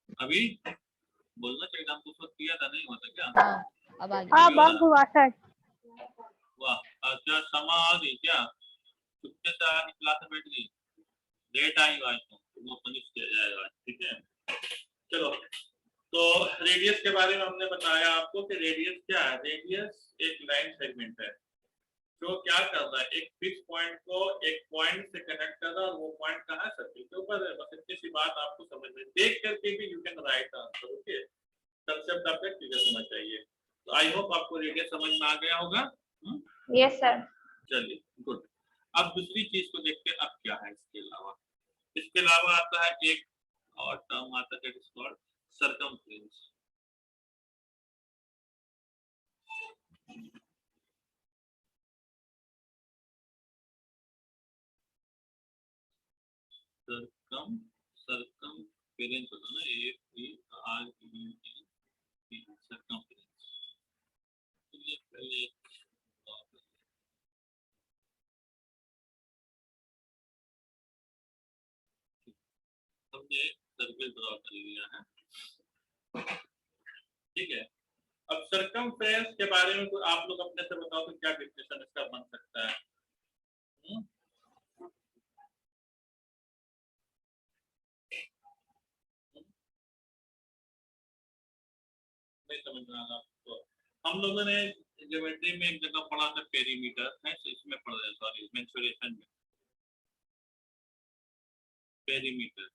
अभी बोलना चाहिए, हमको उस वक्त किया था, नहीं हुआ था क्या? हाँ, अब आ गया। अब हुआ सर। वाह, अच्छा समा आ गई क्या? चुपके से आगे क्लास में बैठ गई, लेट आई आज तो वो पनिश किया जाएगा, ठीक है। चलो, तो रेडियस के बारे में हमने बताया आपको कि रेडियस क्या है। रेडियस एक लाइन सेगमेंट है जो क्या कर रहा है, एक फिक्स पॉइंट को एक पॉइंट से कनेक्ट कर रहा है, और वो पॉइंट कहाँ है, सर्किल के ऊपर है। बस इतनी सी बात आपको समझ में, देख करके भी you can write answer. Okay, concept आपका क्लियर होना चाहिए। तो आई होप आपको रेडियस समझ में आ गया होगा। Yes sir. चलिए गुड। अब दूसरी चीज को देखते हैं, अब क्या है इसके अलावा। इसके अलावा आता है एक और टर्म आता है, सर्कमफ्रेंस। सर्कमफ्रेंस होता है ना, सर्कमफ्रेंस। ये पहले हमने सर्किल ड्रॉ कर लिया है, ठीक है। अब सर्कमफ्रेंस के बारे में तो आप लोग अपने से बताओ कि क्या डेफिनेशन इसका बन सकता है। नहीं समझ में आ रहा आपको? हम लोगों ने ज्योमेट्री में एक जगह पढ़ा था पेरीमीटर है, इसमें पढ़ रहे, सॉरी मेंसुरेशन में। पेरीमीटर,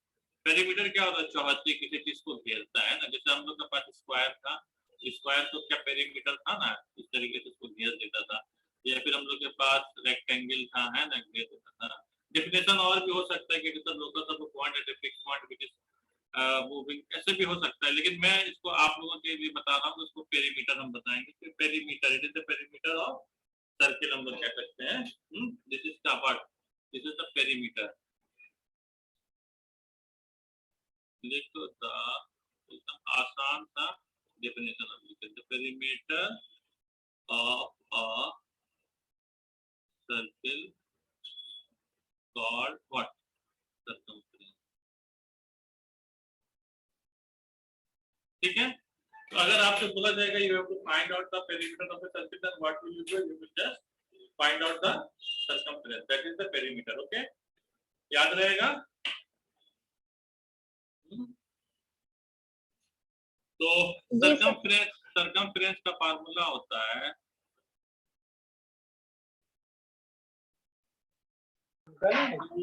पेरीमीटर क्या होता है? चौहद्दी किसी चीज को घेरता है ना। जैसे हम लोग के पास स्क्वायर था, स्क्वायर तो क्या पेरीमीटर था ना, इस तरीके से उसको घेर देता था। या फिर हम लोग के पास रेक्टेंगल था, है ना, घेर देता था। डेफिनेशन और भी हो सकता है कि locus of a point at a fixed point which is moving, ऐसे भी हो सकता है। लेकिन मैं इसको आप लोगों के लिए बता रहा हूँ, इसको पेरीमीटर हम बताएंगे। Perimeter, it is the perimeter of circle हम लोग कह सकते हैं। This is the what, this is the perimeter. देखो एकदम आसान सा डेफिनेशन हम लिखते हैं, perimeter of a circle called what, circumference. ठीक है। तो अगर आपसे बोला जाएगा you have to find out the perimeter of a circle, then what will you do? You will just find out the circumference, that is the perimeter. Okay, याद रहेगा। तो सर्कमफ्रेंस का फार्मूला होता है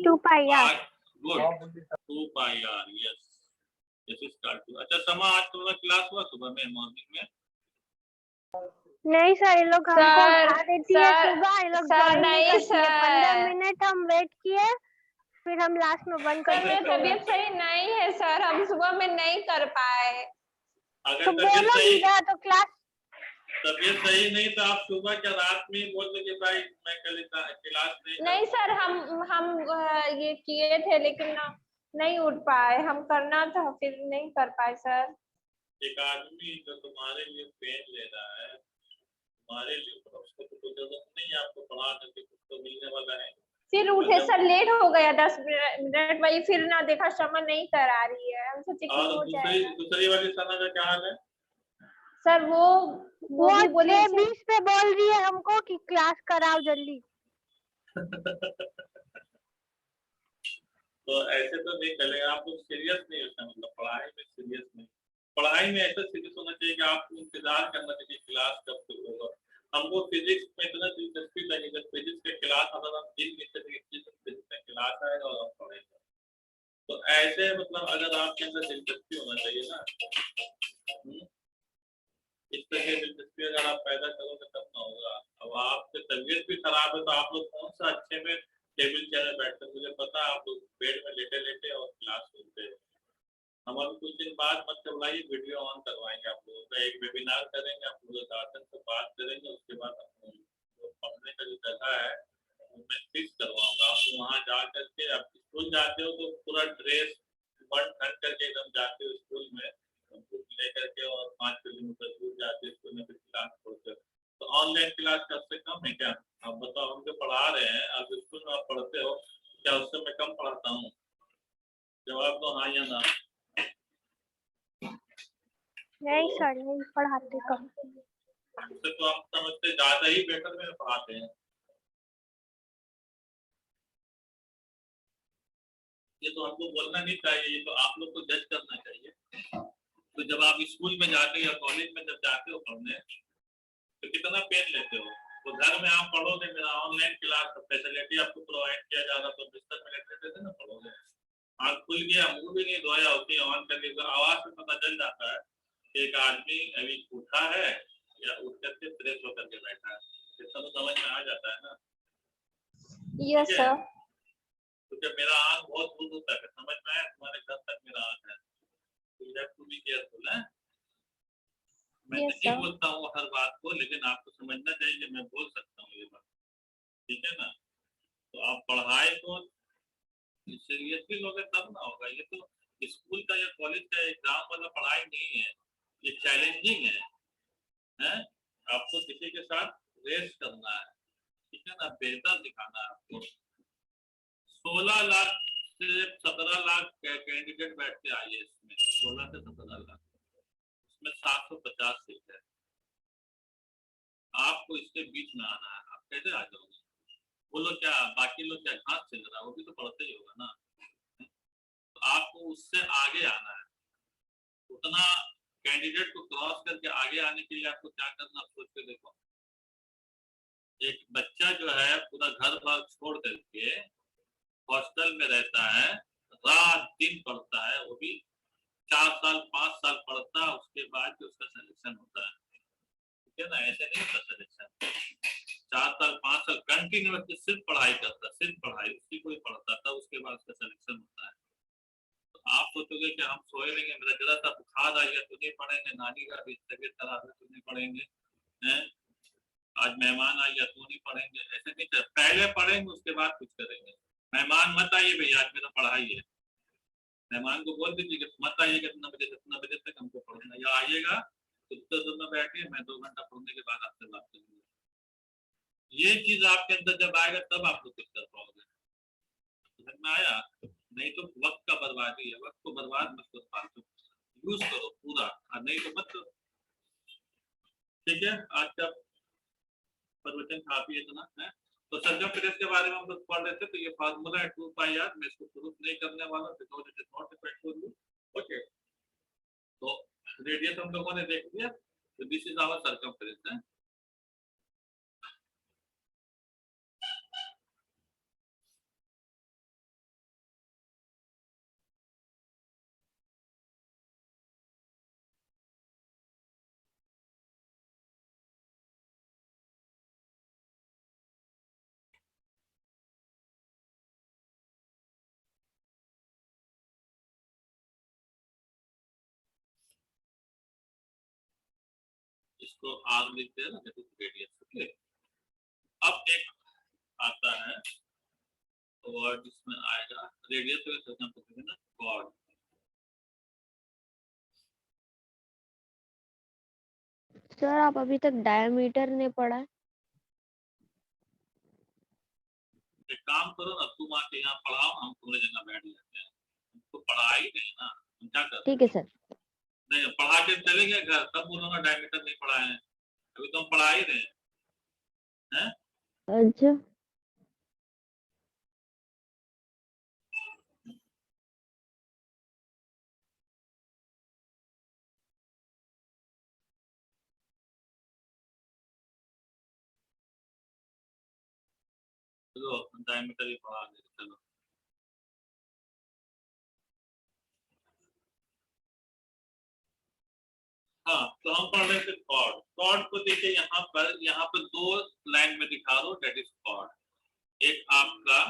2 pi r। Good, 2 pi r। Yes, this is start to. अच्छा समा, आज तुम्हारा क्लास हुआ सुबह में, मॉर्निंग में? नहीं सर, ये लोग हमको उठा देती है सुबह, ये लोग ज्वाइन नहीं करती है। 15 मिनट हम वेट किए, फिर हम लास्ट में बंद कर दिए। तबीयत सही नहीं है सर, हम सुबह में नहीं कर पाए। अगर तबीयत सही तो क्लास, तबीयत सही नहीं तो आप सुबह क्या रात में बोल दो कि भाई मैं कल क्लास नहीं सर, हम ये किए थे लेकिन नहीं उठ पाए। हम करना था फिर नहीं कर पाए सर। एक आदमी जो तुम्हारे लिए पेन ले रहा है, तुम्हारे लिए, तो उसको तो कोई जरूरत नहीं है आपको पढ़ा करके, कुछ तो मिलने वाला है। फिर उठे सर, लेट हो गया 10 मिनट वही, फिर ना देखा शमा नहीं करा रही है, हम सोचे कि हो जाएगा। दूसरी वाली सना का क्या हाल है? सर वो भी बोले 6:20 पे बोल रही है हमको कि क्लास कराओ जल्दी। तो ऐसे तो नहीं चलेगा, आप लोग सीरियस नहीं होता, मतलब पढ़ाई में सीरियस नहीं। पढ़ाई में ऐसा सीरियस होना चाहिए कि आपको इंतजार करना चाहिए क्लास कब शुरू होगा। हमको फिजिक्स में इतना दिलचस्पी लगी, जब फिजिक्स के क्लास आता था दिन फिजिक्स में क्लास आएगा और आप पढ़ेंगे। तो ऐसे मतलब अगर आपके अंदर दिलचस्पी होना चाहिए ना, इस तरह की दिलचस्पी अगर आप पैदा करोगे तब ना होगा। अब आपकी तबीयत भी खराब है तो आप लोग कौन सा अच्छे में टेबल चेयर में बैठकर, मुझे पता है आप लोग बेड में लेटे लेटे और क्लास सुनते हैं। हम अभी कुछ दिन बाद मतलब लाइए वीडियो ऑन करवाएंगे आप लोगों का, एक वेबिनार करेंगे, आप लोग गार्जियन से बात करेंगे, उसके बाद पढ़ने का जो जगह है मैं फिक्स करवाऊंगा। आप वहाँ जा करके, आप स्कूल जाते हो तो पूरा ड्रेस बंद ठंड करके एकदम जाते हो स्कूल में, लेकर के, और 5 किलोमीटर दूर जाते स्कूल में फिर क्लास पढ़ते। तो ऑनलाइन क्लास कब से कम है क्या? आप बताओ, हम जो पढ़ा रहे हैं, आप स्कूल में आप पढ़ते हो क्या उससे मैं कम पढ़ाता हूँ? जवाब दो हाँ या ना। नहीं सर, नहीं पढ़ाते कम। हमसे तो आप समझते ज्यादा ही बेटर में पढ़ाते हैं। ये तो हमको बोलना नहीं चाहिए, ये तो आप लोग को जज करना चाहिए। तो जब आप स्कूल में जाते या कॉलेज में जब जाते हो पढ़ने, तो कितना पेन लेते हो। तो घर में आप पढ़ोगे, मेरा ऑनलाइन क्लास फैसिलिटी आपको प्रोवाइड किया जा रहा, तो बिस्तर में लेटे थे ना पढ़ोगे। आँख खुल गया, मुंह भी नहीं धोया होती, ऑन करके तो आवाज से पता चल जाता है कि एक आदमी अभी उठा है या उठ करके फ्रेश होकर के बैठा है। इतना तो समझ में आ जाता है ना। Yes sir. क्योंकि मेरा आँख बहुत दूर दूर तक है, समझ में आया, तुम्हारे घर तक मेरा आँख है। तो you have to be careful है। मैं नहीं बोलता हूँ हर बात को, लेकिन आपको समझना चाहिए कि मैं बोल सकता हूँ ये बात, ठीक है ना। तो आप पढ़ाई को सीरियसली लोगे तब ना होगा। ये तो स्कूल का या कॉलेज का एग्जाम वाला पढ़ाई नहीं है, ये चैलेंजिंग है? आपको किसी के साथ रेस करना है, ठीक है ना, बेहतर दिखाना है आपको। 16 लाख से 17 लाख कैंडिडेट बैठते आईएएस में, 16 से 17 लाख, उसमें 750 सीट है। आपको इसके बीच में आना है, आप कैसे आ जाओगे? वो लोग क्या, बाकी लोग क्या घास चल रहा है, वो भी तो पढ़ते ही होगा ना। तो आपको उससे आगे आना है। उतना कैंडिडेट को क्रॉस करके आगे आने के लिए आपको क्या करना, सोच के देखो। एक बच्चा जो है पूरा घर बार छोड़ करके हॉस्टल में रहता है, रात दिन पढ़ता है, वो भी 4 साल 5 साल पढ़ता है, उसके बाद जो उसका सिलेक्शन होता है, ठीक है ना। ऐसे नहीं होता सिलेक्शन। 4 साल 5 साल कंटिन्यूअसली सिर्फ पढ़ाई करता, सिर्फ पढ़ाई, उसी को ही पढ़ता था, उसके बाद उसका सिलेक्शन होता है। तो आप सोचोगे कि हम सोए रहेंगे, मेरा जरा सा बुखार आ गया तो नहीं पढ़ेंगे, नानी का भी तबीयत खराब है तो नहीं पढ़ेंगे, हैं? आज मेहमान आ गया तो नहीं पढ़ेंगे, ऐसे नहीं चल। पहले पढ़ेंगे उसके बाद कुछ करेंगे। मेहमान मत आइए भैया, आज मेरा पढ़ाई है। मेहमान को बोल दीजिए कि मत आइए कितना बजे, कितना बजे तक हमको पढ़ना, या आइएगा तो दूर में बैठिए, मैं 2 घंटा पढ़ने के बाद आपसे बात करूंगा। ये चीज आपके अंदर जब आएगा तब आप लोग कुछ कर पाओगे। समझ में आया? नहीं तो वक्त का बर्बादी है, वक्त को बर्बाद मत करो, फालतू यूज करो पूरा, और नहीं तो मत करो। ठीक है, आज का प्रवचन काफी इतना है। तो सरगम प्रेस के बारे में हम लोग पढ़ रहे थे, तो ये फार्मूला है 2 पाई आर, मैं इसको प्रूफ नहीं करने वाला because it is not effect for you. Okay, तो रेडियस हम लोगों ने देख लिया, तो दिस इज आवर सरकमफ्रेंस है। इसको आर लिखते हैं ना, दैट इज रेडियस। ओके, अब एक आता है वर्ड जिसमें आएगा रेडियस को सरकमफ्रेंस ना, कॉर्ड। सर आप अभी तक डायमीटर ने पढ़ा है? एक काम करो ना, तुम आके यहाँ पढ़ाओ, हम तुम्हारी जगह बैठ जाते हैं। तो पढ़ा ही नहीं ना, हम क्या कर। ठीक है सर। नहीं, पढ़ा के चले गए घर, तब बोलो डायमीटर नहीं पढ़ाए हैं, अभी तो हम पढ़ा ही रहे हैं। अच्छा, चलो डायमीटर ही पढ़ा दे, चलो। हाँ, तो हम पढ़ रहे थे कॉर्ड। कॉर्ड को देखिए यहाँ पर 2 लाइन में दिखा दो, डेट इज कॉर्ड। एक आपका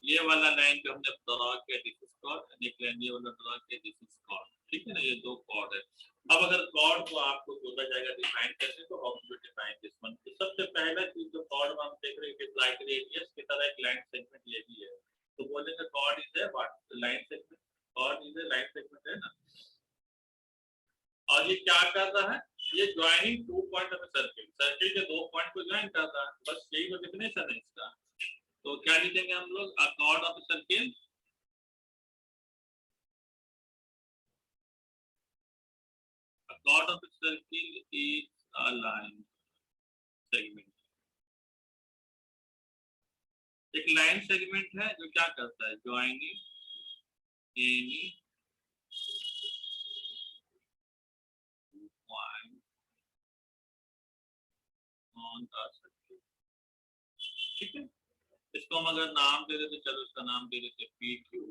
ये वाला लाइन जो हमने ड्रॉ किया, दिस इज कॉर्ड, एक लाइन ये वाला ड्रॉ किया, दिस इज कॉर्ड, ठीक है ना, ये 2 कॉर्ड है। अब अगर कॉर्ड को आपको बोला जाएगा डिफाइन कैसे, तो how to define this one. तो सबसे पहला चीज जो कॉर्ड में हम देख रहे हैं, इट इज लाइक रेडियस की तरह एक लाइन सेगमेंट ये भी है। तो बोलेंगे chord is a what, line segment. Chord is a line segment, है ना। और ये क्या कर रहा है, ये joining 2 point of circle, circle के 2 पॉइंट को ज्वाइन कर रहा है, बस यही तो डेफिनेशन है इसका। तो क्या लिखेंगे हम लोग, अ cord of circle chord of a circle is a line segment. एक लाइन सेगमेंट है जो क्या करता है, joining any point on the circle. ठीक है, इसको हम अगर नाम दे देते, चलो इसका नाम दे देते पी क्यू,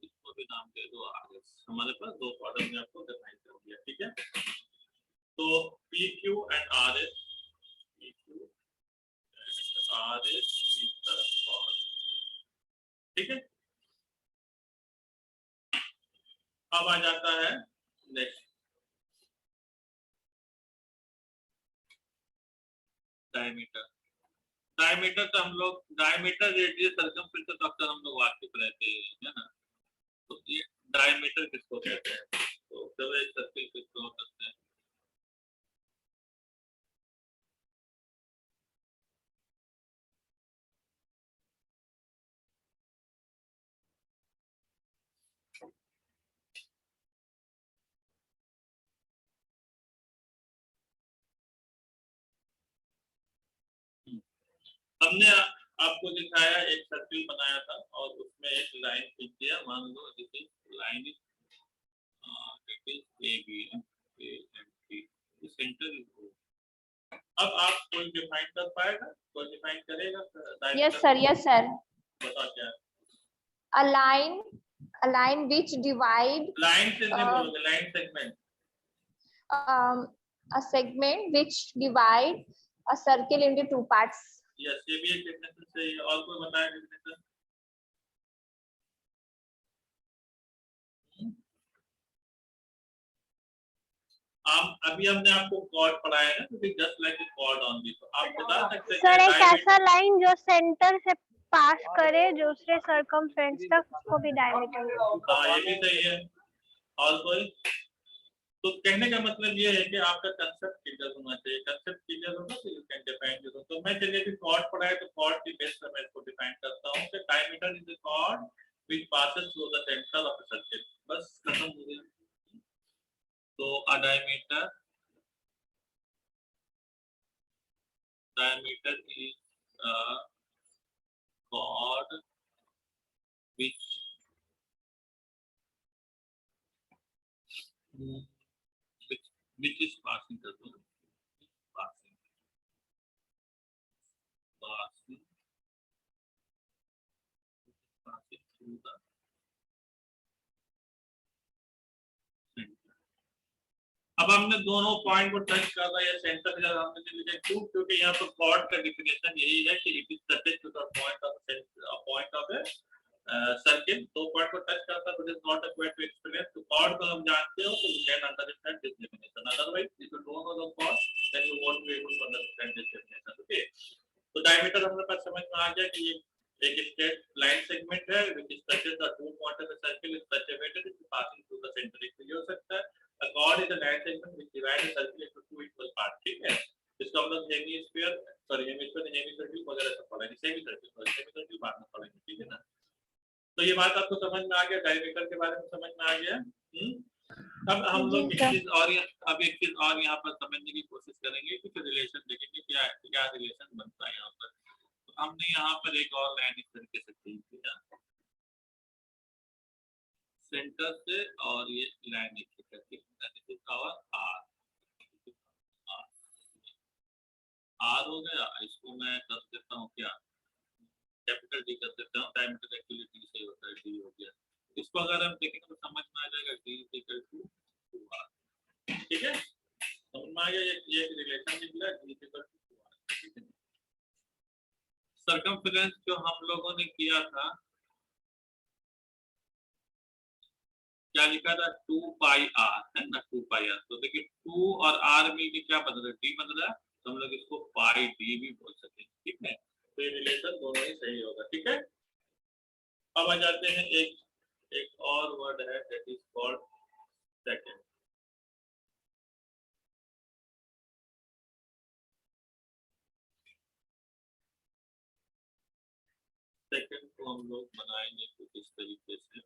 इसको भी नाम दे दो आर एस। हमारे पास दो कॉर्डर में आपको डिफाइन कर दिया। ठीक है, तो P Q and R S, P Q and R S इस तरफ कॉर्ड। ठीक है, अब आ जाता है नेक्स्ट डायमीटर। डायमीटर तो हम लोग डायमीटर रेडियस सर्कमफ्रेंस तो अक्सर हम लोग वाकिफ रहते हैं, है ना। तो ये डायमीटर किसको कहते हैं, तो जब एक सर्किल किसको कहते हैं, हमने आपको दिखाया एक सर्किल बनाया था और उसमें एक लाइन खींच दिया, मान लो this is line is it is A B and C, centre is O. अब आप कोई डिफाइन कर पाएगा, कोई डिफाइन करेगा? Yes sir. बता क्या? a line which divide line से नहीं बोलोगे, line segment. a segment which divide a circle into two parts. Yes, ये भी एक डेफिनेशन सही है। और कोई बताए डेफिनेशन? अभी हमने आपको कॉर्ड पढ़ाया है, तो जस्ट लाइक अ कॉर्ड ऑनली। तो आप बता सकते हैं सर एक ऐसा लाइन जो सेंटर से पास करे दूसरे सर्कमफ्रेंस तक, उसको भी डायमीटर। हाँ, ये भी सही है। और कोई? तो कहने का मतलब ये है कि आपका कंसेप्ट क्लियर होना चाहिए। कंसेप्ट क्लियर होगा तो यू कैन डिफाइन दिस। तो मैं चलिए अभी कॉर्ड पढ़ाया, तो कॉर्ड की बेस पर मैं इसको डिफाइन करता हूं कि diameter is the chord which passes through the centre of the circle. बस खत्म हो गया। तो a diameter is a chord which is passing the passing through the center। अब हमने दोनों पॉइंट को टच कर रहा है सेंटर का, हमने लिखा क्यों, क्योंकि यहाँ पर कॉर्ड का डेफिनेशन यही है कि it is touched to the point of a circle. दो पॉइंट को टच करता है, तो it is not a quite to explain. तो कॉर्ड को हम जानते हो, तो you can understand this definition. Otherwise if you don't know the chord then you won't be able to understand this definition. Okay, तो डायमीटर हमारे पास समझ में आ गया कि ये एक स्ट्रेट लाइन सेगमेंट है which is touches the two points of the circle in such a way that it is passing through the center। ये हो सकता है a chord is a line segment which divides the circle into two equal parts। ठीक है, इसका मतलब hemisphere, sorry hemisphere, हेमीसर्कल वगैरह सब पढ़ेंगे, सेमीसर्कल बाद में पढ़ेंगे। ठीक है ना, तो ये बात आपको समझ में आ गया, डायमीटर के बारे में समझ में आ गया। अब हम लोग एक चीज और यहाँ पर समझने की कोशिश करेंगे, कुछ रिलेशन देखेंगे क्या रिलेशन बनता है यहाँ पर। तो हमने यहाँ पर एक और लाइन इस तरीके से खींच दिया सेंटर से, और ये लाइन आर हो गया। इसको मैं कर देता हूँ क्या, कैपिटल डी कर देता हूँ। डायमीटर एक्चुअली डी से होता है, डी हो गया। इसको अगर हम देखेंगे तो समझ में आ जाएगा डी इक्वल टू 2r। ठीक है, समझ में आ गया, ये रिलेशन निकला डी इक्वल टू 2r। ठीक है, सर्कमफ्रेंस जो हम लोगों ने किया था, क्या लिखा था, 2 पाई आर है ना, 2 पाई आर। तो देखिए 2 और आर में क्या बदल रहा है, डी बदल रहा है, तो हम लोग इसको पाई डी भी बोल सकते हैं। ठीक है, तो ये रिलेशन दोनों ही सही होगा। ठीक है, अब आ जाते हैं एक और वर्ड है that is called second. Second को हम लोग बनाएंगे कुछ इस तरीके से।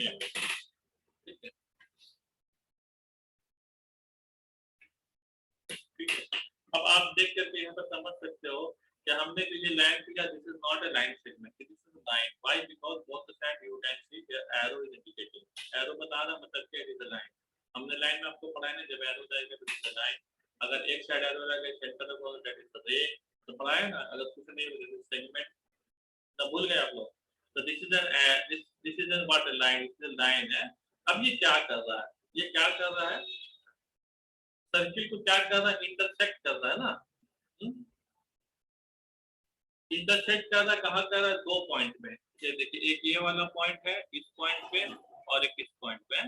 सेम। ठीक है, ठीक है। अब आप देख करके यहाँ पर समझ सकते हो कि हमने तो ये लाइन किया, this is not a line segment, this is a line. Why? Because both the side you can see here arrow is indicating, arrow बता रहा मतलब कि इट इज अ लाइन। हमने लाइन में आपको पढ़ाया ना, जब एरो जाएगा तो इट इज अ लाइन, अगर एक साइड एरो लगे सेंटर को दैट इज द रे, तो पढ़ाया ना। अगर कुछ नहीं दिस इज सेगमेंट, तो भूल गए आप लोग। तो this is this is what a line, this is line है। अब ये क्या कर रहा है, ये क्या कर रहा है, सर्किल को क्या कर रहा है, इंटरसेक्ट कर रहा है ना। इंटरसेक्ट कर रहा है, कहाँ कर रहा है, दो पॉइंट में। ये देखिए, एक ये वाला पॉइंट है इस पॉइंट पे, और एक इस पॉइंट पे।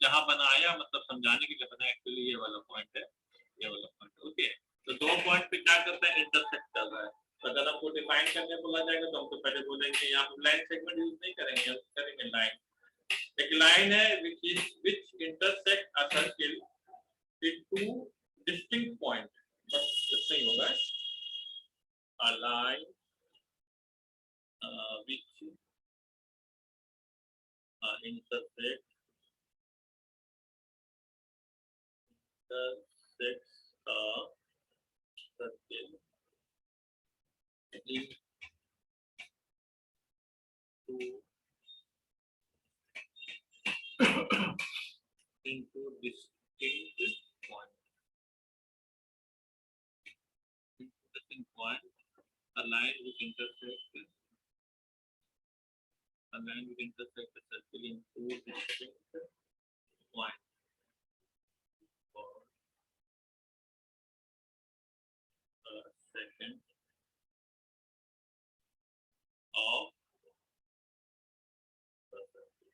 जहां बनाया मतलब समझाने के लिए बनाया, एक्चुअली ये वाला पॉइंट है, ये वाला पॉइंट। ओके, तो दो पॉइंट पे क्या करता है, इंटरसेक्ट कर रहा है। तो अगर हमको डिफाइन करने बोला जाएगा तो हम तो पहले बोलेंगे यहाँ पे लाइन सेगमेंट यूज नहीं करेंगे, हम करेंगे लाइन। एक लाइन है which intersect a circle with two distinct point, बस इतना ही होगा। a line which intersects a circle in two into distinct point. Distinct point, a line which intersects a circle in two distinct points. For a second of the circle.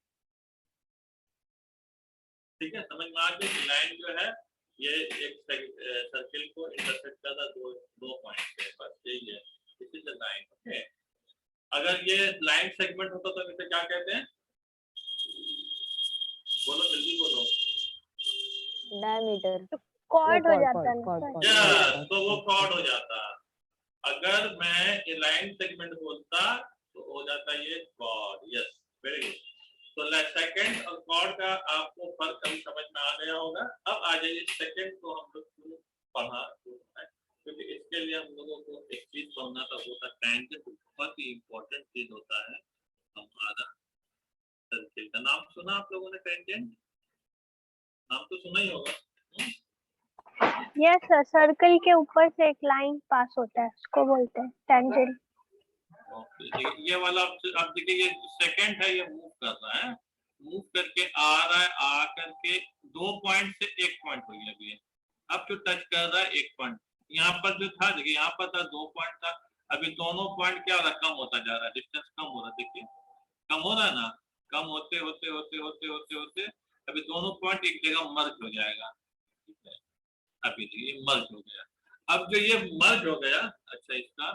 ठीक है, समझ में आ गया कि लाइन जो है ये एक सर्किल को इंटरसेक्ट करता दो पॉइंट पे, बस यही है, this is the line. Okay, अगर ये लाइन सेगमेंट होता तो इसे क्या कहते हैं, बोलो जल्दी बोलो। डायमीटर, कॉर्ड हो जाता है ना सर। यस, तो वो कॉर्ड हो जाता। अगर मैं ये लाइन सेगमेंट बोलता तो हो जाता ये कॉर्ड। Yes, very good. तो सेकंड और कॉर्ड का आपको फर्क अभी समझ में आ गया होगा। अब आ जाइए सेकंड को हम लोग पढ़ा, क्योंकि इसके लिए हम लोगों को एक चीज पढ़ना था, वो था टेंजेंट। बहुत ही इंपॉर्टेंट चीज होता है हमारा सर्किल का। नाम सुना आप लोगों ने टेंजेंट? नाम तो सुना ही होगा। यस सर, सर्कल के ऊपर से एक लाइन पास होता है, उसको बोलते हैं टेंजेंट। ओके, ये वाला अब देखिए, ये सेकंड है, ये मूव कर रहा है, मूव करके आ रहा है, आ करके दो पॉइंट से एक पॉइंट हो गया अभी। अब जो टच कर रहा है एक पॉइंट, यहाँ पर जो था, देखिए यहाँ पर था दो पॉइंट था, अभी दोनों पॉइंट क्या हो रहा है, कम होता जा रहा है, डिस्टेंस कम हो रहा है। देखिए कम हो रहा है ना, कम होते होते होते होते होते होते अभी दोनों पॉइंट एक जगह मर्ज हो जाएगा। ठीक है, अभी ये मर्ज हो गया। अब जो ये मर्ज हो गया, अच्छा इसका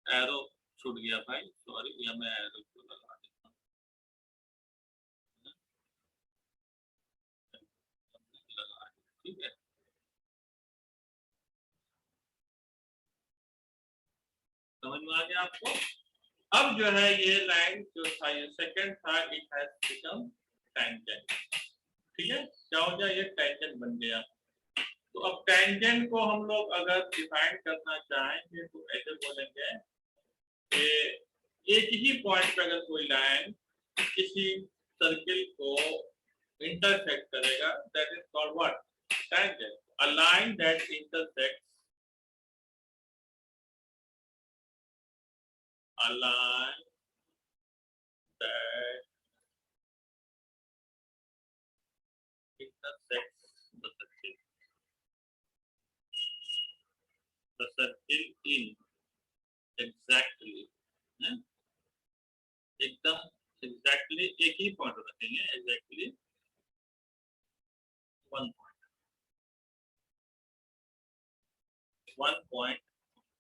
एरो छूट गया भाई, सॉरी, या मैं एरो को लगा देता हूँ। ठीक है, समझ में आ गया आपको? अब जो है ये लाइन जो था, ये सेकंड था, इट हैज बिकम टेंजेंट। ठीक है, क्या हो गया, ये टेंजेंट बन गया। तो अब टेंजेंट को हम लोग अगर डिफाइन करना चाहेंगे तो ऐसे बोलेंगे कि एक ही पॉइंट पे अगर कोई लाइन किसी सर्किल को इंटरसेक्ट करेगा, that is called what, tangent. A line that intersects a line that intersects the circle in exactly, एकदम exactly एक ही पॉइंट रखेंगे, exactly one point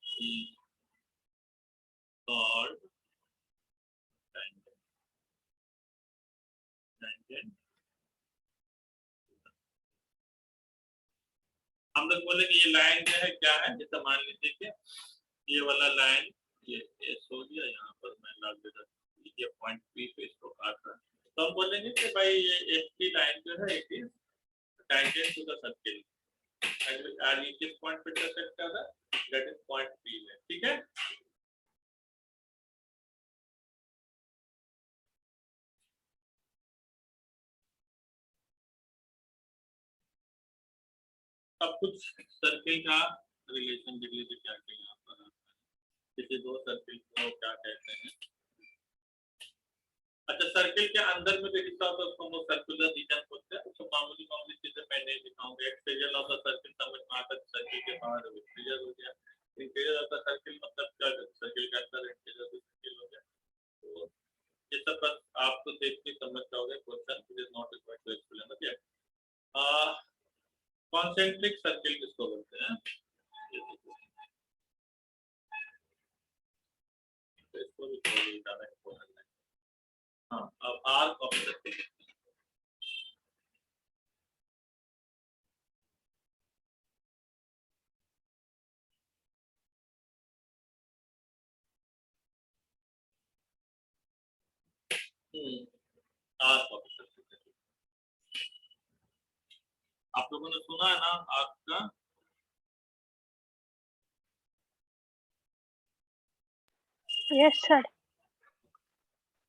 is called tangent. हम लोग बोलेंगे ये लाइन जो है क्या है, जैसे मान लीजिए कि ये वाला लाइन ये एस हो गया, यहाँ पर मैं लग देता ये पॉइंट पी पे इसको काट रहा है, तो हम बोलेंगे कि भाई ये एक की लाइन जो है it is tangent to the circle and ये किस पॉइंट पे इंटरसेक्ट कर रहा है, दैट इज पॉइंट पी में। ठीक है, अब कुछ सर्किल का रिलेशन देख लीजिए क्या क्या यहाँ पर आता है। जैसे दो सर्किल को क्या कहते हैं, अच्छा सर्किल के अंदर में जो हिस्सा होता है उसको हम सर्कुलर रीजन बोलते हैं। तो मामूली मामूली चीजें मैं नहीं दिखाऊंगा। एक्सटीरियर ऑफ द सर्किल समझ में आता है, सर्किल के बाहर इंटीरियर हो गया, इंटीरियर ऑफ द सर्किल मतलब क्या, सर्किल के अंदर इंटीरियर सर्किल हो गया। तो ये सब बस आपको देख के समझ जाओगे, question it is not required to explain. Okay, concentric circle किसको बोलते हैं, इसको भी थोड़ी ज्यादा इम्पोर्टेंट है। हाँ, अब arc of circle, arc of circle आप लोगों ने सुना है ना आर्क का? Yes sir.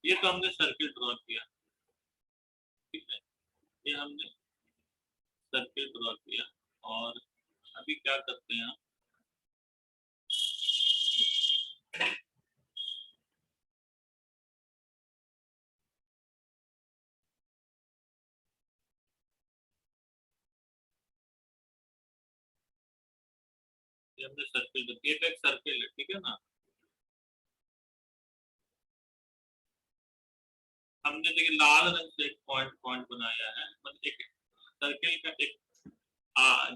ये तो हमने सर्किल ड्रॉ किया, ठीक है, ये हमने सर्किल ड्रॉ किया और अभी क्या करते हैं, ये हमने सर्किल, ये तो एक सर्किल है, ठीक है ना। हमने देखिए लाल रंग से एक पॉइंट पॉइंट बनाया है, मतलब एक सर्किल का एक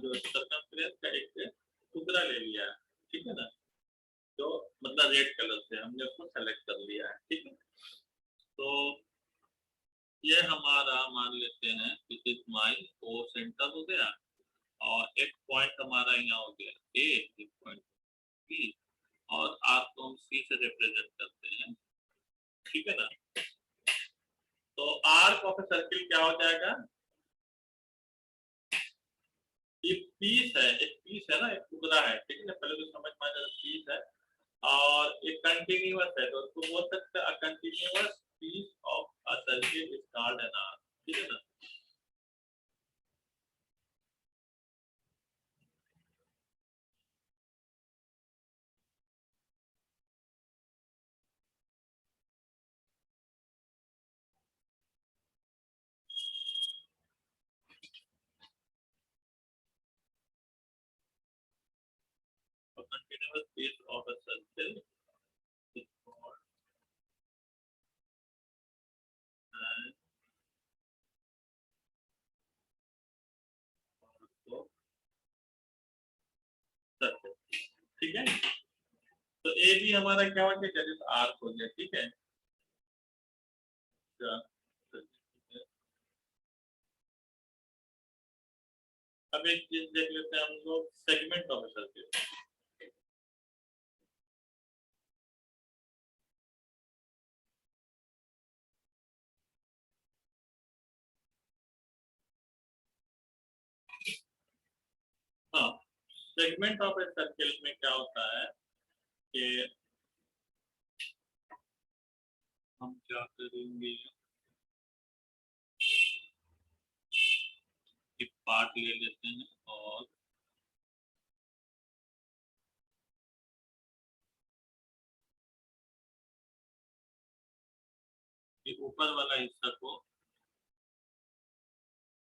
जो सर्कमफ्रेंस का एक टुकड़ा ले लिया है, ठीक है ना, जो मतलब रेड कलर से हमने उसको सेलेक्ट कर लिया है, ठीक है। तो ये हमारा मान लेते हैं this is my oh centre हो गया और एक पॉइंट हमारा यहाँ हो गया ए, एक पॉइंट बी और आर को हम सी से रिप्रेजेंट करते हैं, ठीक है ना। तो आर्क ऑफ ए सर्किल क्या हो जाएगा, एक पीस है, एक पीस है ना, एक टुकड़ा है, ठीक है ना, पहले तो समझ में आ जाएगा पीस है और एक कंटिन्यूअस है, तो उसको बोल सकते हैं continuous piece of a circle is called an arc, ठीक है ना। A continuous piece of a circle is called an also circle, ठीक है। तो ए भी हमारा क्या हो गया, जैसे आर्क हो गया, ठीक है। अब एक चीज देख लेते हैं हम लोग, सेगमेंट ऑफ ए सर्किल। हाँ, सेगमेंट ऑफ ए सर्किल में क्या होता है कि हम क्या करेंगे, एक पार्ट ले लेते हैं और ये ऊपर वाला हिस्सा को,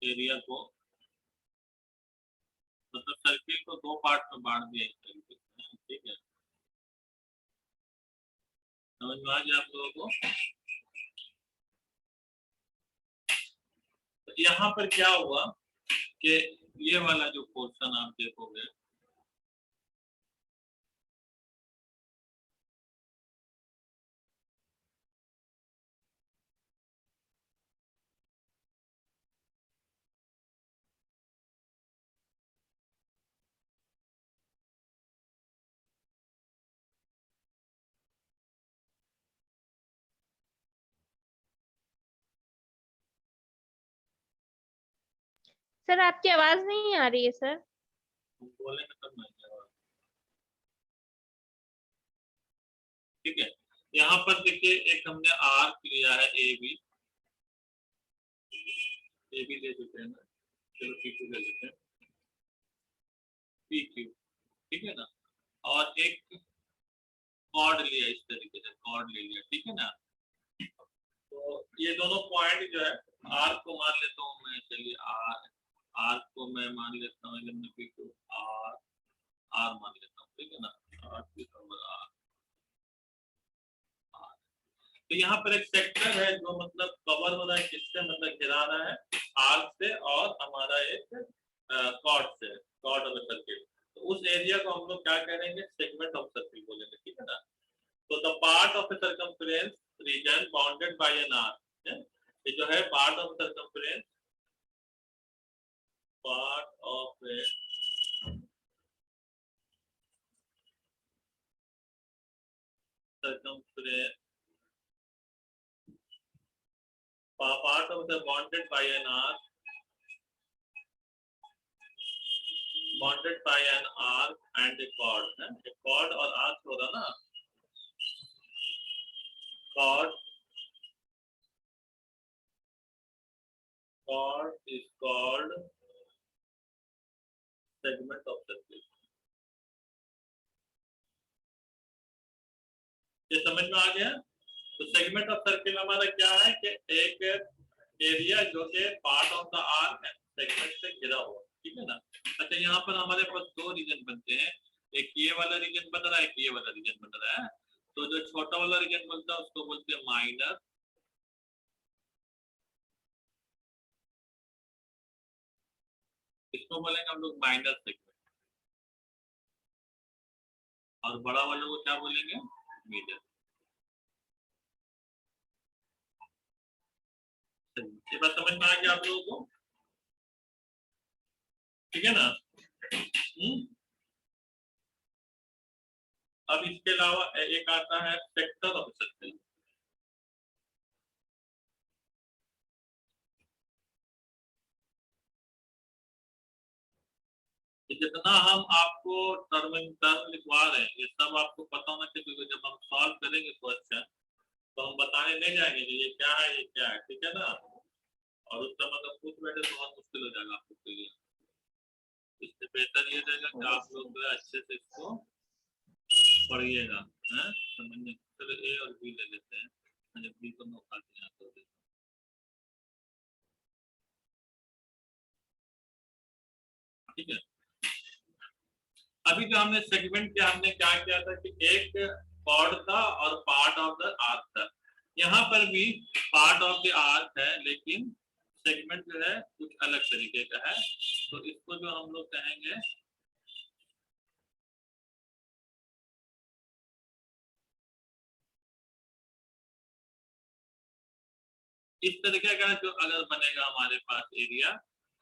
एरिया को, मतलब सर्किल को दो पार्ट में बांट दिया इस तरीके से, ठीक है। समझ में आ गया आप लोगों को? तो यहाँ पर क्या हुआ कि ये वाला जो पोर्शन आप देखोगे, सर आपकी आवाज नहीं आ रही है सर। बोलेंगे तब मैं जवाब। ठीक है, यहाँ पर देखिए एक हमने आर्क लिया है ए बी ले चुके हैं ना, चलो पी क्यू ले लेते हैं, पी क्यू, ठीक है ना। और एक कॉर्ड लिया, इस तरीके से कॉर्ड ले लिया, ठीक है ना। तो ये दोनों पॉइंट जो है, आर्क को मान लेता हूँ मैं, चलिए आर्क को मैं मान लेता हूँ पी क्यू आर मान लेता हूँ, ठीक है ना। आर तो यहाँ पर एक सेक्टर है जो मतलब कवर हो रहा है, किससे मतलब घिरा रहा है, आर्क से और हमारा एक कॉर्ड से, कॉर्ड ऑफ सर्किल। तो उस एरिया को हम लोग क्या करेंगे, सेगमेंट ऑफ सर्किल बोलेंगे, ठीक है ना। तो the part of A circumference reason bounded by an arc, ये जो है part of circumference, part of A circumference, part of the bounded by an arc, bounded by an arc and a chord, a chord और arc होगा ना, chord is called segment of circle। ये समझ में आ गया। तो सेगमेंट ऑफ सर्किल हमारा क्या है कि एक एरिया जो कि part of the arc segment से घिरा हुआ, ठीक है ना। अच्छा, यहाँ पर हमारे पास दो रीजन बनते हैं, एक ये वाला रीजन बन रहा है, एक ये वाला रीजन बन रहा है। तो जो छोटा वाला रीजन बनता है उसको बोलते हैं माइनर, इसको बोलेंगे हम लोग माइनर सेगमेंट, और बड़ा वाले को क्या बोलेंगे, मेजर। ये बात समझ में आ गया आप लोगों को, ठीक है ना। अब इसके अलावा एक आता है सेक्टर ऑफ सर्किल। जितना हम आपको टर्म लिखवा रहे हैं, ये सब आपको पता होना चाहिए, क्योंकि जब हम सॉल्व करेंगे क्वेश्चन तो हम बताने नहीं जाएंगे कि ये क्या है, ये क्या है, ठीक है ना। और उस समय तो पूछ बैठे तो बहुत मुश्किल हो जाएगा आपको के लिए। इससे बेहतर ये रहेगा कि आप लोग अच्छे से इसको पढ़िएगा, समझने। चलो ए और बी ले लेते हैं, जब बी को मौका दिया तो ठीक है। अभी जो हमने सेगमेंट किया, हमने क्या किया था कि एक कॉर्ड था और पार्ट ऑफ द आर्क था। यहाँ पर भी पार्ट ऑफ द आर्क है, लेकिन सेगमेंट जो है कुछ अलग तरीके का है। तो इसको जो हम लोग कहेंगे, इस तरीके का जो अगर बनेगा हमारे पास एरिया,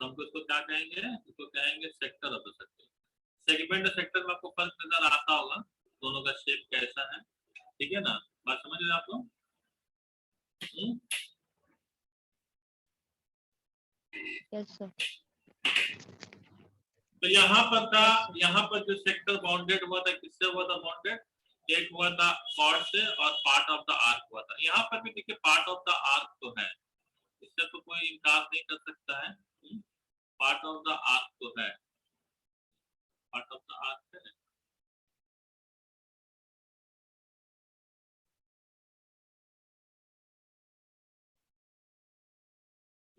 तो हम उसको क्या कहेंगे, उसको कहेंगे sector of the circle. Segment sector में आपको फर्क नजर आता होगा, दोनों का शेप कैसा है, ठीक है ना। बात समझ रहे आप लोग। Yes sir. तो यहाँ पर था, यहाँ पर जो सेक्टर बाउंडेड हुआ था, किससे हुआ था बाउंडेड, एक हुआ था कॉर्ड से और पार्ट ऑफ द आर्क हुआ था। यहाँ पर भी देखिए पार्ट ऑफ द आर्क तो है, इससे तो कोई इनकार नहीं कर सकता है, पार्ट ऑफ द आर्क तो है, पार्ट ऑफ द आर्क है।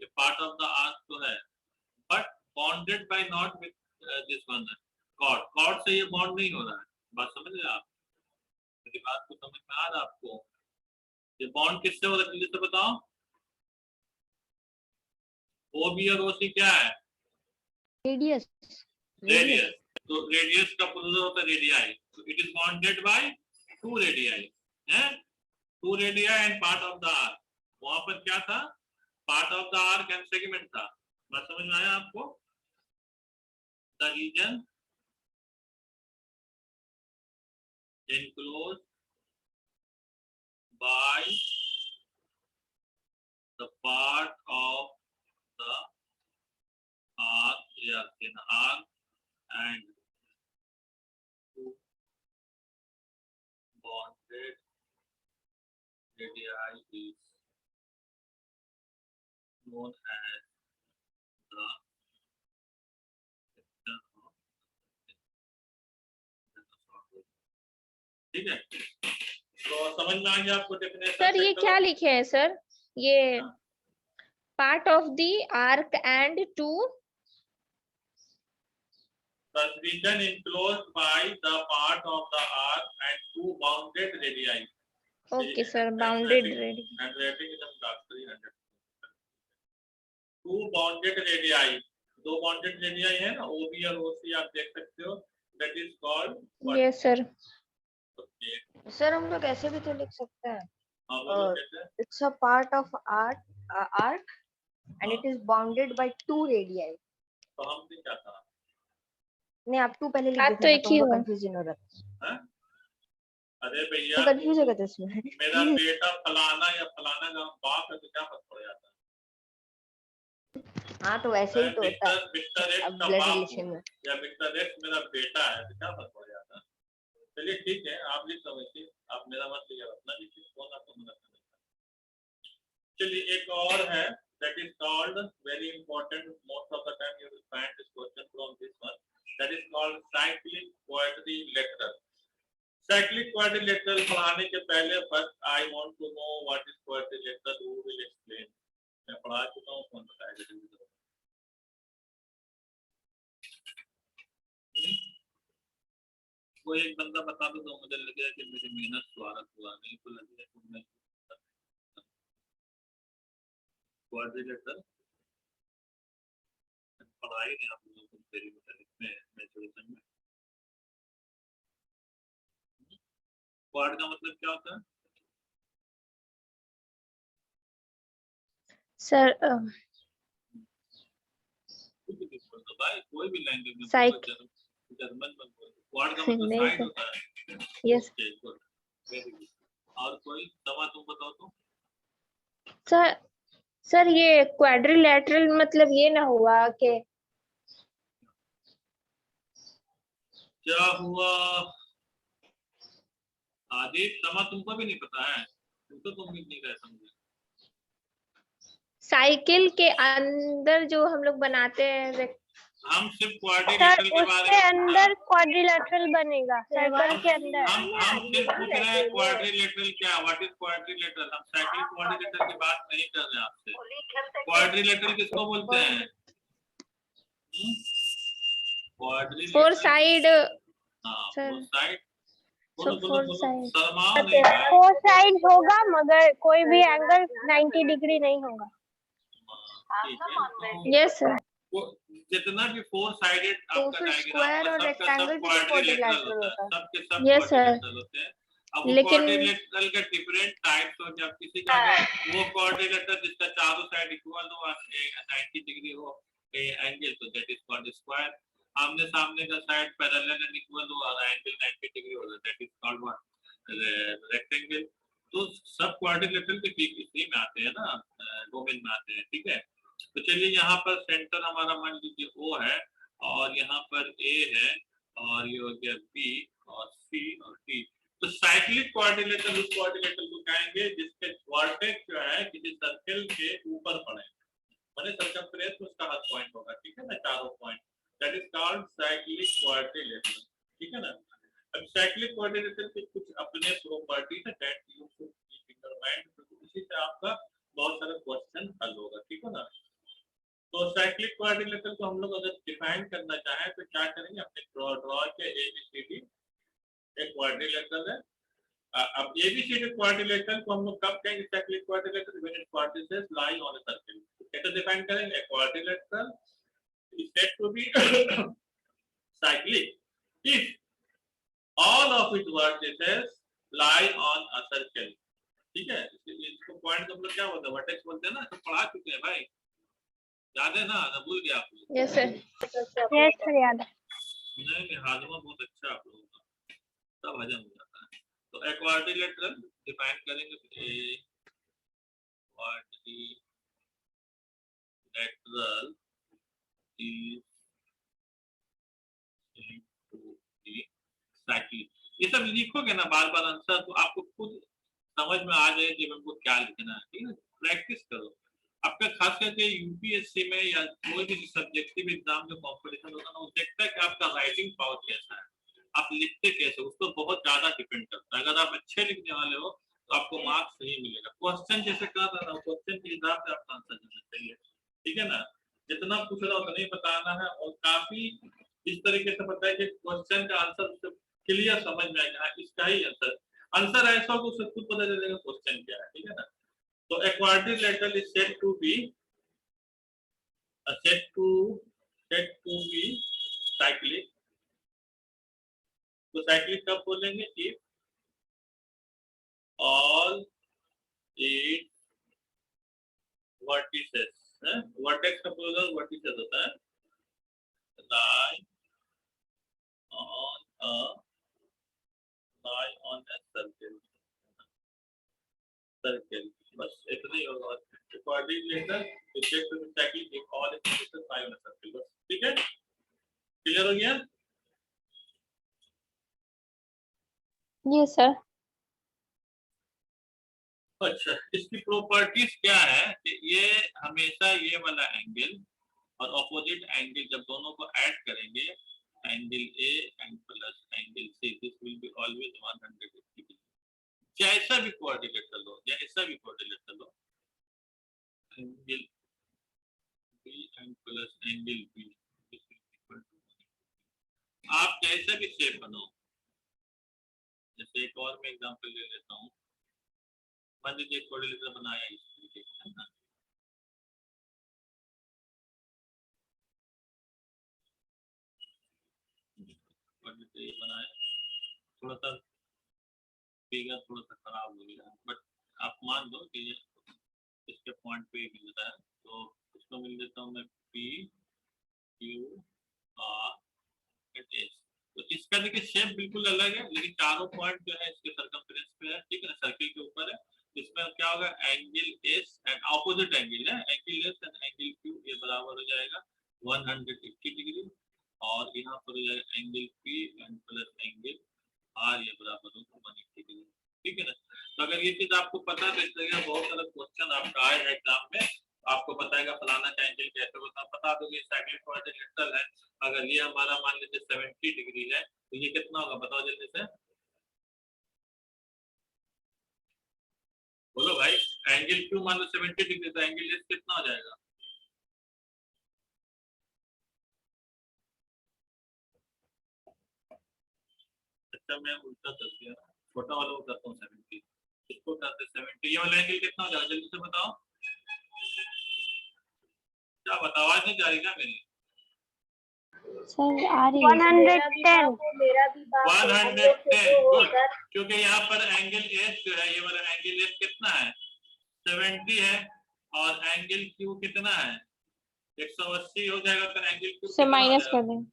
ये पार्ट ऑफ द आर्क तो है, but bonded by not with this one chord, chord से ये बॉन्ड नहीं हो रहा है। बात समझ रहे आप, मेरी बात को समझ में आ रहा है आपको। ये बॉन्ड किससे हो रहा है, जल्दी से बताओ। ओ बी और ओ सी क्या है, रेडियस। रेडियस। तो रेडियस का प्लूरल होता है रेडियाई, तो it is bounded by two radii, हैं, two radii and part of the arc. वहां पर क्या था, part of the arc and segment था। बात समझ में आया आपको। The region enclosed by the part of the are in R and two bonded radii is known as the section of ठीक है। तो समझ में आ गया आपको डेफिनेशन? सर ये क्या लिखे हैं सर? ये part of the arc and to the region enclosed by the part of the arc and two bounded radii. Okay sir, bounded ready And rating is about 300. Two bounded radii, दो bounded radii है ना, OB और OC आप देख सकते हो, that is called what? Yes sir. Okay. Sir हम लोग ऐसे भी तो लिख सकते हैं, हाँ बोलो कैसे? it's a part of arc and it is bounded by two radii. तो हमने क्या कहा? नहीं, आप टू पहले लिख बात देते तो हैं, एक ही हुआ। कंफ्यूजन हो रहा है। हाँ? अरे तो भैया कंफ्यूज हो गया था इसमें। मेरा बेटा फलाना या फलाना का बाप है तो क्या फर्क पड़ जाता है? हाँ तो वैसे ही तो होता है मिस्टर एक्स अब का ब्लड बाप रिलेशन में। या मिस्टर एक्स मेरा बेटा है तो क्या फर्क पड़ जाता है? चलिए ठीक है, आप लिख समझिए, आप मेरा मत लिखिए, अपना लिखिए, कौन आपको मना कर रहा है? चलिए एक और है, that is called very important, most of the time you will find this question from this one, that is called cyclic quadrilateral. Cyclic quadrilateral पढ़ाने के पहले first I want to know what is quadrilateral, who will explain? मैं पढ़ा चुका हूँ, कौन बताएगा? कोई एक बंदा बता दो तो मुझे लगेगा कि मेरी मेहनत स्वागत हुआ, नहीं तो लगेगा कि मैं क्वाड्रिलेटरल पढ़ाई नहीं आप लोगों को तेरी में मेंशन में। क्वाड का मतलब क्या होता है सर? भाई कोई भी लैंग्वेज में साइक जर्मन में क्वाड का मतलब नहीं साइड सर। होता है। Yes very good. और कोई समा तुम बताओ तो? सर। सर ये क्वाड्रिलेटरल मतलब ये ना हुआ कि क्या हुआ आदि? समा तुमको भी नहीं पता है? तुम भी नहीं कह समझे। साइकिल के अंदर जो हम लोग बनाते हैं, हम सिर्फ सर क्वाड्रिलेटरल के बारे उसके में अंदर क्वाड्रिलेटरल बनेगा, सर्कल के अंदर। हम सिर्फ पूछ रहे हैं क्वाड्रिलेटरल क्या, व्हाट इज क्वाड्रिलेटरल। हम साइकिल क्वाड्रिलेटरल की बात नहीं कर रहे हैं आपसे। क्वाड्रिलेटरल किसको बोलते हैं? Quadrilateral four side. हां sir four side. Four side शर्माओ नहीं भाई। फोर साइड होगा मगर कोई भी एंगल 90 डिग्री नहीं होगा। ठीक है, तो यस सर। जितना भी फोर साइडेड तो आपका फिर डायग्राम स्क्वायर और रेक्टेंगल भी क्वाड्रिलेटरल quadrilateral होता है, होता है। सबके सब Yes, sir. क्वाड्रिलेटरल होते हैं। अब लेकिन- क्वाड्रिलेटरल के डिफरेंट टाइप्स हो, जब किसी का वो क्वाड्रिलेटरल जिसका चारों साइड इक्वल हो, 90 डिग्री हो एंगल, तो दैट इज कॉल्ड स्क्वायर। आमने सामने का साइड पैरेलल एंड इक्वल हो और एंगल 90 डिग्री हो, that is called what? Rectangle. तो सब क्वाड्रिलेटरल के ठीक इसी में आते हैं ना, डोमेन में आते हैं। ठीक है, तो चलिए यहाँ पर सेंटर हमारा मान लीजिए O है और यहाँ पर A है और ये हो गया B और C और D। तो साइक्लिक क्वाड्रिलेटरल उस क्वाड्रिलेटरल को कहेंगे जिसके वर्टेक्स जो है किसी सर्कल के ऊपर पड़े, माने सर्कमफ्रेंस में उसका हर पॉइंट होगा। ठीक है ना, चारों point, that is called cyclic quadrilateral. ठीक है ना। अब साइक्लिक क्वाड्रिलेटरल के कुछ अपने प्रॉपर्टीज है that you should keep in your mind, इसी से आपका बहुत सारा क्वेश्चन हल होगा। ठीक है ना। तो साइक्लिक क्वाड्रिलेटरल को हम लोग अगर डिफाइन करना चाहें तो क्या करेंगे, अपने ड्रॉ के ABCD एक क्वाड्रिलेटरल है। अब ABCD क्वाड्रिलेटरल को हम लोग कब कहेंगे cyclic quadrilateral? When it's quadrices lie on a circle. कैसे डिफाइन करेंगे? Quadrilateral is said to be cyclic if all of its vertices lie on a circle। ठीक है, इसको पॉइंट हम लोग क्या बोलते हैं? वर्टेक्स बोलते हैं ना, तो पढ़ा चुके हैं भाई, याद है ना? भूल गया आप लोग? Yes sir. यस सर याद है। नहीं, हाजमा बहुत अच्छा आप लोगों का, सब हजम हो जाता है। तो एक क्वाड्रिलेटरल डिफाइन करेंगे, ए क्वाड्रिलेटरल इज साइक्लिक, ये सब लिखोगे ना बार बार आंसर तो आपको खुद समझ में आ जाए कि हमको क्या लिखना है, ठीक है। प्रैक्टिस करो। आपका खास करके यूपीएससी में या कोई भी सब्जेक्टिव एग्जाम में कंपटीशन होता है ना, वो देखता है कि आपका राइटिंग पावर कैसा है, आप लिखते कैसे, उस पर बहुत ज्यादा डिपेंड करता है। अगर आप अच्छे लिखने वाले हो तो आपको मार्क्स सही मिलेगा। क्वेश्चन जैसे कर रहा हूँ, क्वेश्चन के हिसाब से आपका आंसर देना चाहिए, ठीक है ना। जितना पूछ रहा हो उतना ही बताना है, और काफी इस तरीके से बताया कि क्वेश्चन का आंसर क्लियर समझ में आएगा, हाँ, इसका ही आंसर ऐसा हो उसे खुद पता चलेगा क्वेश्चन क्या है, ठीक है ना। तो a quadrilateral is said to be cyclic। तो साइक्लिक कब बोलेंगे? if all its vertices, vertex का प्लूरल वर्टिसेस होता है, lie on a circle, बस इतना ही होगा। quadrilateral is said to be cyclic if all its vertices lie on a circle, बस ठीक है, क्लियर हो गया? Yes sir. अच्छा, इसकी प्रॉपर्टीज क्या है कि ये हमेशा ये वाला एंगल और ऑपोजिट एंगल जब दोनों को ऐड करेंगे, angle A and plus angle C, this will be always 180 degree. जैसा भी कोऑर्डिनेटर लो, angle B and plus angle B, आप जैसा भी शेप बनाओ, जैसे एक और मैं एग्जांपल ले लेता हूँ, मान लीजिए कोऑर्डिनेटर बनाया इस तरीके से ना, ये बनाया, थोड़ा सा फिगर थोड़ा सा खराब हो गया, बट आप मान लो कि इसके पॉइंट पे मिल रहा है, तो इसको मिल देता हूँ मैं पी क्यू आर एस। तो इसका देखिए शेप बिल्कुल अलग है, लेकिन चारों पॉइंट जो है इसके सर्कमफ्रेंस पे है, ठीक है ना, सर्किल के ऊपर है। इसमें क्या होगा, angle S and opposite angle है, angle S and angle Q ये बराबर हो जाएगा 180 डिग्री, और यहाँ पर हो जाएगा angle P and plus angle R ये बराबर होगा 180 डिग्री, ठीक है ना। तो अगर ये चीज आपको पता है तो बहुत सारा क्वेश्चन आपका आएगा एग्जाम में, आपको बताएगा फलाना का एंगल कैसे होता है, बता दोगे साइक्लिक क्वाड्रिलेटरल है, अगर ये हमारा मान लीजिए 70 डिग्री है तो ये कितना होगा बताओ जल्दी से, बोलो भाई। एंगल क्यू मान लो 70 डिग्री, तो एंगल एस कितना हो जाएगा? अच्छा मैं उल्टा कर दिया, छोटा वाला वो करता हूँ 70, इसको करते 70, ये वाला एंगल कितना हो जाएगा जल्दी से बताओ, क्या बताओ, आवाज नहीं जा रही क्या मेरी? सर आ रही है 110। 110 गुड, क्योंकि यहाँ पर एंगल एस जो है, ये वाला एंगल एस कितना है 70 है, और एंगल क्यू कितना है 180 हो जाएगा, तो एंगल क्यू से माइनस कर दें।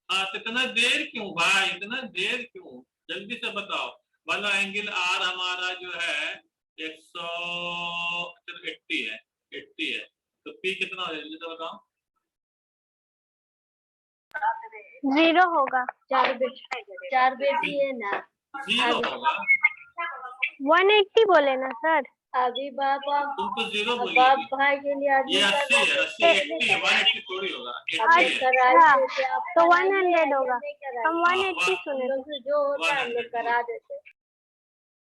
हाँ, तो इतना देर क्यों भाई, इतना देर क्यों, जल्दी से बताओ। वाला एंगल आर हमारा जो है 180 है, 80 है, तो पी कितना हो जाएगा जल्दी से बताओ। 0 होगा। 4 बेटी है ना, 0 होगा, 180 बोले ना सर। अभी बाबा तुम तो 0 बाप बोली, भाई के लिए आदमी ये 80 है, 80 80 है, 180 थोड़ी होगा, 80 है। अच्छा तो 100 होगा, हम 180 सुने थे। जो होता है हम लोग करा देते।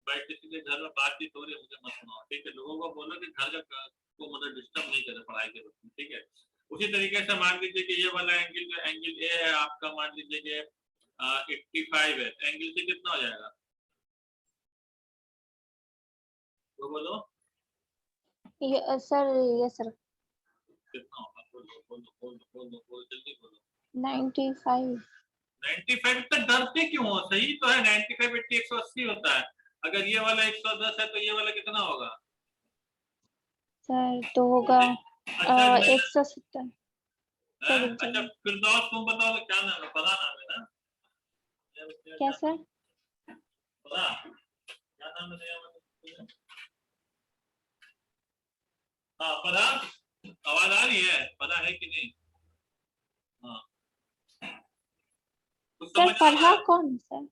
भाई किसी के घर में बातचीत हो रही है, मुझे मत सुनाओ, ठीक है। लोगों को बोलो कि घर का को मतलब डिस्टर्ब नहीं करे पढ़ाई के वक्त में, ठीक है। उसी तरीके से मान लीजिए कि ये वाला एंगल जो एंगल ए है आपका, मान लीजिए कि 85 है, एंगल से कितना हो जाएगा तो बोलो ये सर कितना होगा, बोलो बोलो बोलो बोलो बोलो जल्दी बोलो। 95। 95 तक डरते क्यों हो, सही तो है, 95 80 180 होता है। अगर ये वाला 110 है तो ये वाला कितना होगा सर? तो होगा 170। अच्छा फिर दोस्त तुम बताओ क्या नाम है, पता नाम है ना, क्या सर? पता क्या नाम है? हाँ पता, आवाज आ रही है, पता है कि नहीं? हाँ सर पढ़ा कौन सर?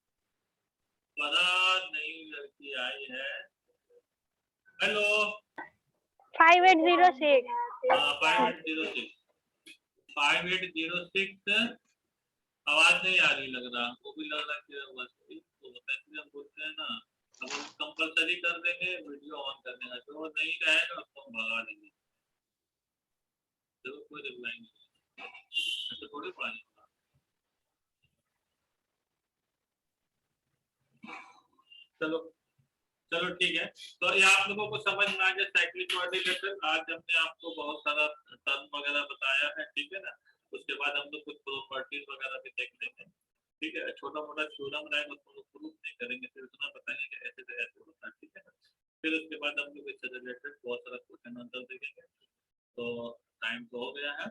पता नहीं लड़की आई है। हेलो 5806 5806 5806 आवाज नहीं आ रही लग रहा, हमको भी लग रहा कि बस तो इसलिए हम बोलते हैं ना, अब हम कंपलसरी कर देंगे वीडियो ऑन करने का, तो वो नहीं रहेगा उसको हम भगा देंगे। चलो कोई रिप्लाई नहीं, ऐसे थोड़ी पानी होगा। चलो चलो ठीक है, तो ये आप लोगों को समझ में आ गया साइक्लिक कोऑर्डिनेटर। आज हमने आपको बहुत सारा टर्म वगैरह बताया है, ठीक है ना। उसके बाद हम लोग कुछ प्रॉपर्टीज वगैरह भी देख लेंगे, ठीक है। छोटा मोटा थ्योरम रहेगा उसको लोग प्रूफ नहीं करेंगे, सिर्फ इतना बताएंगे कि ऐसे से ऐसे होता है, ठीक है ना। फिर उसके बाद हम लोग इससे रिलेटेड बहुत सारा क्वेश्चन आंसर देखेंगे। तो टाइम तो हो गया है,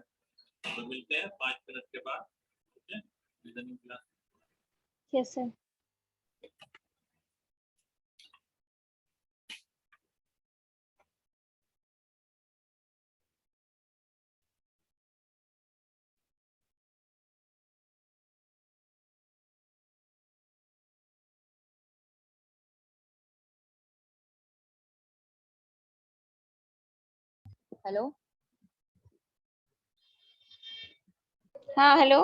तो मिलते हैं 5 मिनट के बाद, ठीक है, reasoning class. Yes sir. Hello हाँ हेलो।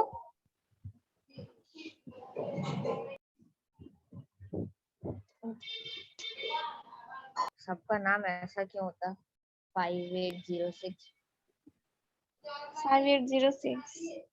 सबका नाम ऐसा क्यों होता? 5806 5806